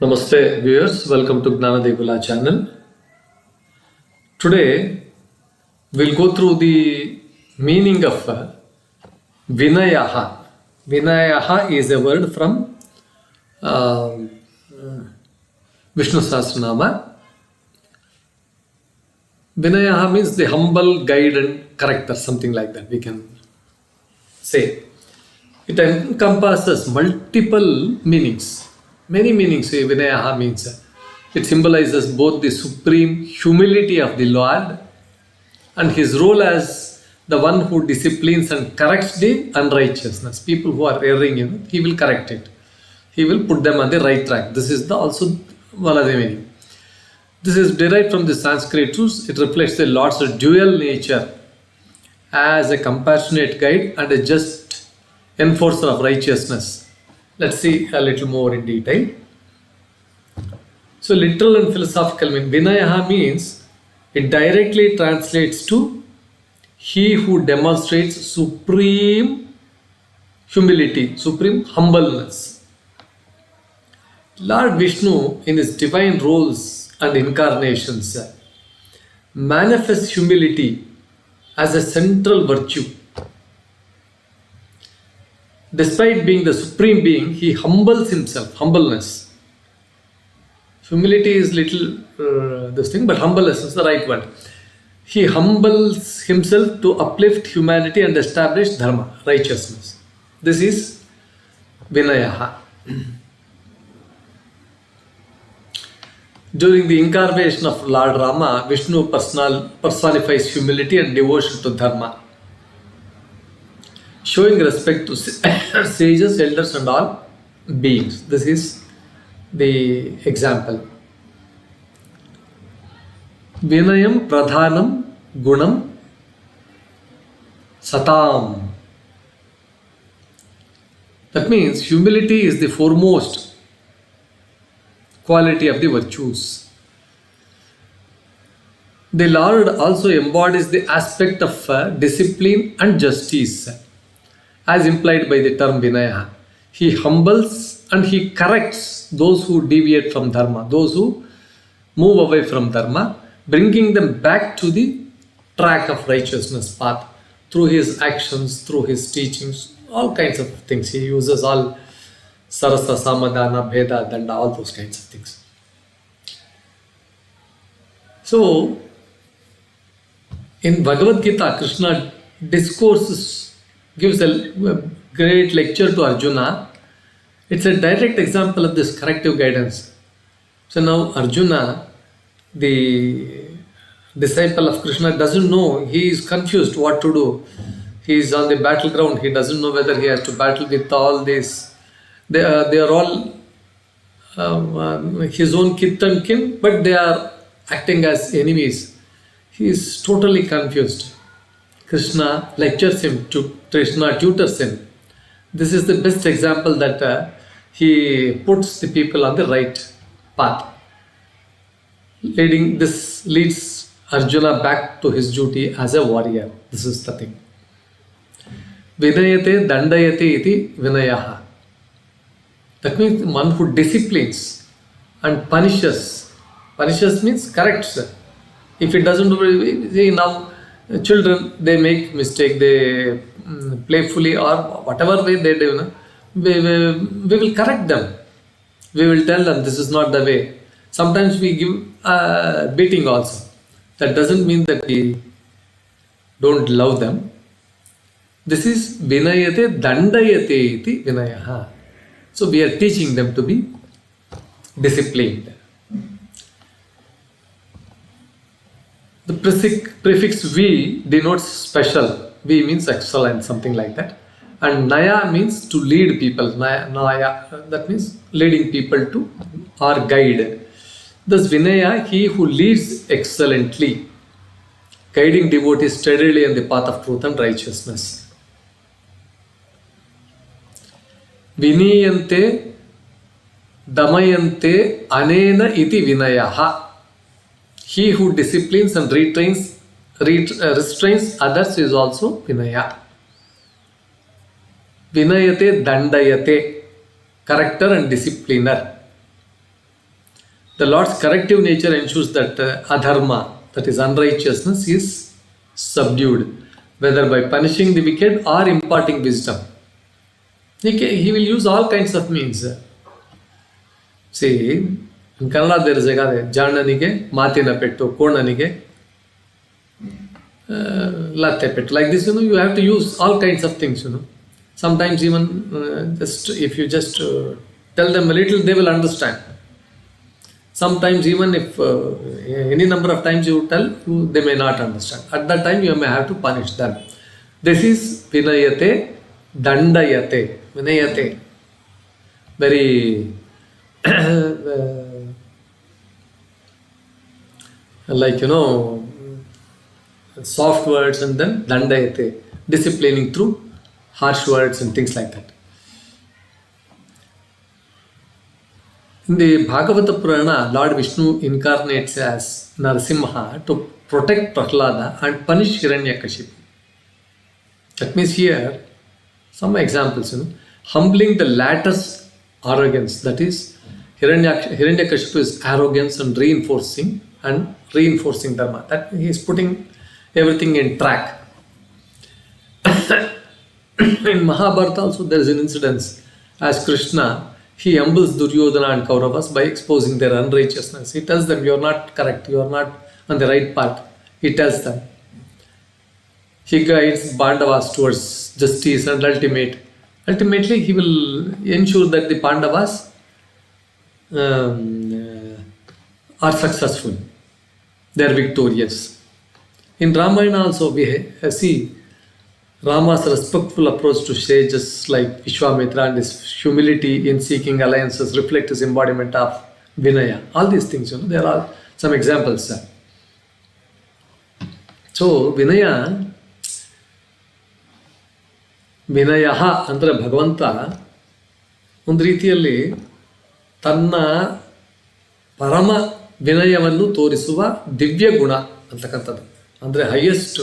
Namaste viewers, welcome to Gnanadevula channel. Today we'll go through the meaning of Vinayaha. Vinayaha is a word from Vishnu Sahasranama. Vinayaha means the humble guide and corrector, something like that we can say. It encompasses multiple meanings. Many meanings Vinayaha means. It symbolizes both the supreme humility of the Lord and his role as the one who disciplines and corrects the unrighteousness. People who are erring in it, he will correct it. He will put them on the right track. This is also one of the meaning. This is derived from the Sanskrit roots. It reflects the Lord's dual nature as a compassionate guide and a just enforcer of righteousness. Let's see a little more in detail. So literal and philosophical mean Vinayaha means it directly translates to he who demonstrates supreme humility, supreme humbleness. Lord Vishnu in his divine roles and incarnations manifests humility as a central virtue. Despite being the supreme being, he humbles himself, humbleness. Humility is little this thing, but humbleness is the right word. He humbles himself to uplift humanity and establish Dharma, righteousness. This is Vinayaha. During the incarnation of Lord Rama, Vishnu personifies humility and devotion to Dharma, showing respect to sages, elders and all beings. This is the example. Vinayam pradhanam gunam satam. That means humility is the foremost quality of the virtues. The Lord also embodies the aspect of discipline and justice, as implied by the term Vinaya. He humbles and he corrects those who deviate from Dharma, those who move away from Dharma, bringing them back to the track of righteousness path through his actions, through his teachings, all kinds of things. He uses all Sarasa, Samadhana, Bheda, Danda, all those kinds of things. So, in Bhagavad Gita, Krishna discourses, gives a great lecture to Arjuna. It's a direct example of this corrective guidance. So now Arjuna, the disciple of Krishna, doesn't know. He is confused what to do. He is on the battleground. He doesn't know whether he has to battle with all these. They are all his own kith and kin, but they are acting as enemies. He is totally confused. Krishna lectures him, Krishna tutors him. This is the best example that he puts the people on the right path. This leads Arjuna back to his duty as a warrior. This is the thing. Vinayate dandayate iti vinayaha. That means one who disciplines and punishes. Punishes means corrects. If it doesn't do, see now children, they make mistake, they playfully or whatever way they do, we will correct them. We will tell them this is not the way. Sometimes we give beating also. That doesn't mean that we don't love them. This is vinayate dandayate iti vinayaha. So we are teaching them to be disciplined. The prefix V denotes special. V means excellent, something like that. And Naya means to lead people. Naya, that means leading people to or guide. Thus Vinaya, he who leads excellently, guiding devotees steadily in the path of truth and righteousness. Viniyante damayante anena iti vinayaha. He who disciplines and restrains others is also Vinaya. Vinayate dandayate, corrector and discipliner. The Lord's corrective nature ensures that Adharma, that is unrighteousness, is subdued, whether by punishing the wicked or imparting wisdom. He will use all kinds of means. See, in Kannada there is a guy, Jananige, Matina Pettu, Konanige, Latte Pettu. Like this, you have to use all kinds of things, Sometimes even if you just tell them a little, they will understand. Sometimes even if any number of times you tell, they may not understand. At that time you may have to punish them. This is Vinayate, Dandayate. Vinayate. Very like soft words, and then Dandayate, disciplining through harsh words and things like that. In the Bhagavata Purana, Lord Vishnu incarnates as Narasimha to protect Prahlada and punish Hiranyakashipu. That means here, some examples, humbling the latter's arrogance, that is, Hiranyakashipu is arrogance and reinforcing Dharma. That he is putting everything in track. In Mahabharata also there is an incident as Krishna, he humbles Duryodhana and Kauravas by exposing their unrighteousness. He tells them, you are not correct, you are not on the right path. He tells them. He guides Pandavas towards justice and ultimately he will ensure that the Pandavas are successful. They are victorious. In Ramayana also we see Rama's respectful approach to sages like Vishwamitra and his humility in seeking alliances reflect his embodiment of Vinaya. All these things, there are some examples. So, Vinayaha ಅಂದರೆ ಭಗವಂತ ಒಂದು ರೀತಿಯಲ್ಲಿ ತನ್ನ ಪರಮ ವಿನಯವನ್ನು ತೋರಿಸುವ ದಿವ್ಯ ಗುಣ ಅಂತಕ್ಕಂಥದ್ದು. ಅಂದರೆ ಹೈಯೆಸ್ಟ್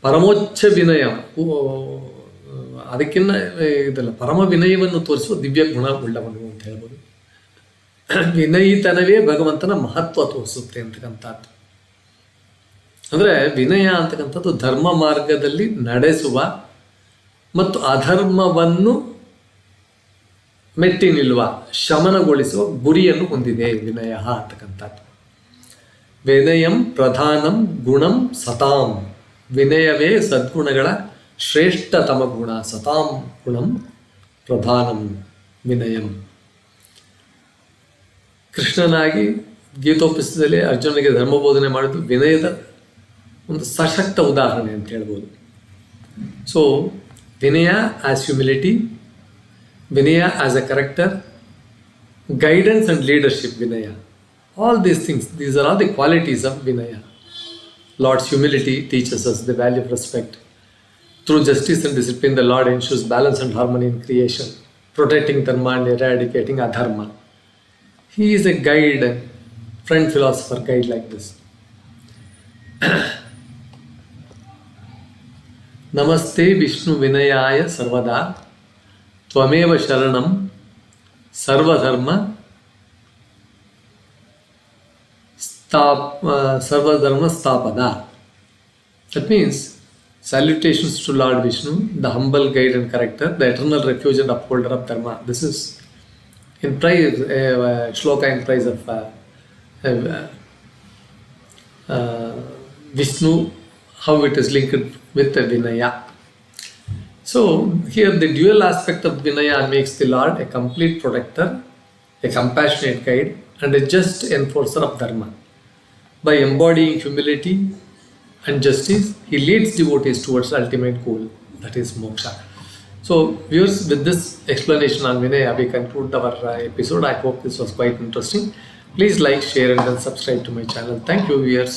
ಪರಮೋಚ್ಚ ವಿನಯ, ಅದಕ್ಕಿಂತ ಇದಲ್ಲ, ಪರಮ ವಿನಯವನ್ನು ತೋರಿಸುವ ದಿವ್ಯ ಗುಣ ಉಳ್ಳವನು ಅಂತ ಹೇಳ್ಬೋದು. ವಿನಯಿತನವೇ ಭಗವಂತನ ಮಹತ್ವ ತೋರಿಸುತ್ತೆ ಅಂತಕ್ಕಂಥದ್ದು. ಅಂದರೆ ವಿನಯ ಅಂತಕ್ಕಂಥದ್ದು ಧರ್ಮ ಮಾರ್ಗದಲ್ಲಿ ನಡೆಸುವ ಮತ್ತು ಅಧರ್ಮವನ್ನು ಮೆಟ್ಟಿ ನಿಲ್ಲುವ, ಶಮನಗೊಳಿಸುವ ಗುರಿಯನ್ನು ಹೊಂದಿದೆ ವಿನಯ ಅಂತಕ್ಕಂಥದ್ದು. ವಿನಯಂ ಪ್ರಧಾನಂ ಗುಣಂ ಸತಾಂ. ವಿನಯವೇ ಸದ್ಗುಣಗಳ ಶ್ರೇಷ್ಠತಮ ಗುಣ. ಸತಾಂ ಗುಣಂ ಪ್ರಧಾನಂ ವಿನಯಂ. ಕೃಷ್ಣನಾಗಿ ಗೀತೋಪನಿಷತ್ತಲ್ಲಿ ಅರ್ಜುನನಿಗೆ ಧರ್ಮಬೋಧನೆ ಮಾಡಿದ್ದು ವಿನಯದ ಒಂದು ಸಶಕ್ತ ಉದಾಹರಣೆ ಅಂತ ಹೇಳ್ಬೋದು. So vinaya as humility, vinaya as a character, guidance and leadership, Vinaya. All these things, these are all the qualities of Vinaya. Lord's humility teaches us the value of respect. Through justice and discipline, the Lord ensures balance and harmony in creation, protecting Dharma and eradicating Adharma. He is a guide, friend, philosopher, guide like this. Namaste Vishnu Vinayaya Sarvada Tvameva Sharanam Sarvadharma Stapada. That means salutations to Lord Vishnu, the humble guide and corrector, the eternal refuge and upholder of Dharma. This is in praise, shloka in praise of Vishnu, how it is linked with the Vinaya. So here the dual aspect of Vinaya makes the Lord a complete protector, a compassionate guide, and a just enforcer of Dharma. By embodying humility and justice, he leads devotees towards the ultimate goal, that is Moksha. So viewers, with this explanation on Vinaya, we conclude our episode. I hope this was quite interesting. Please like, share and then subscribe to my channel. Thank you, viewers.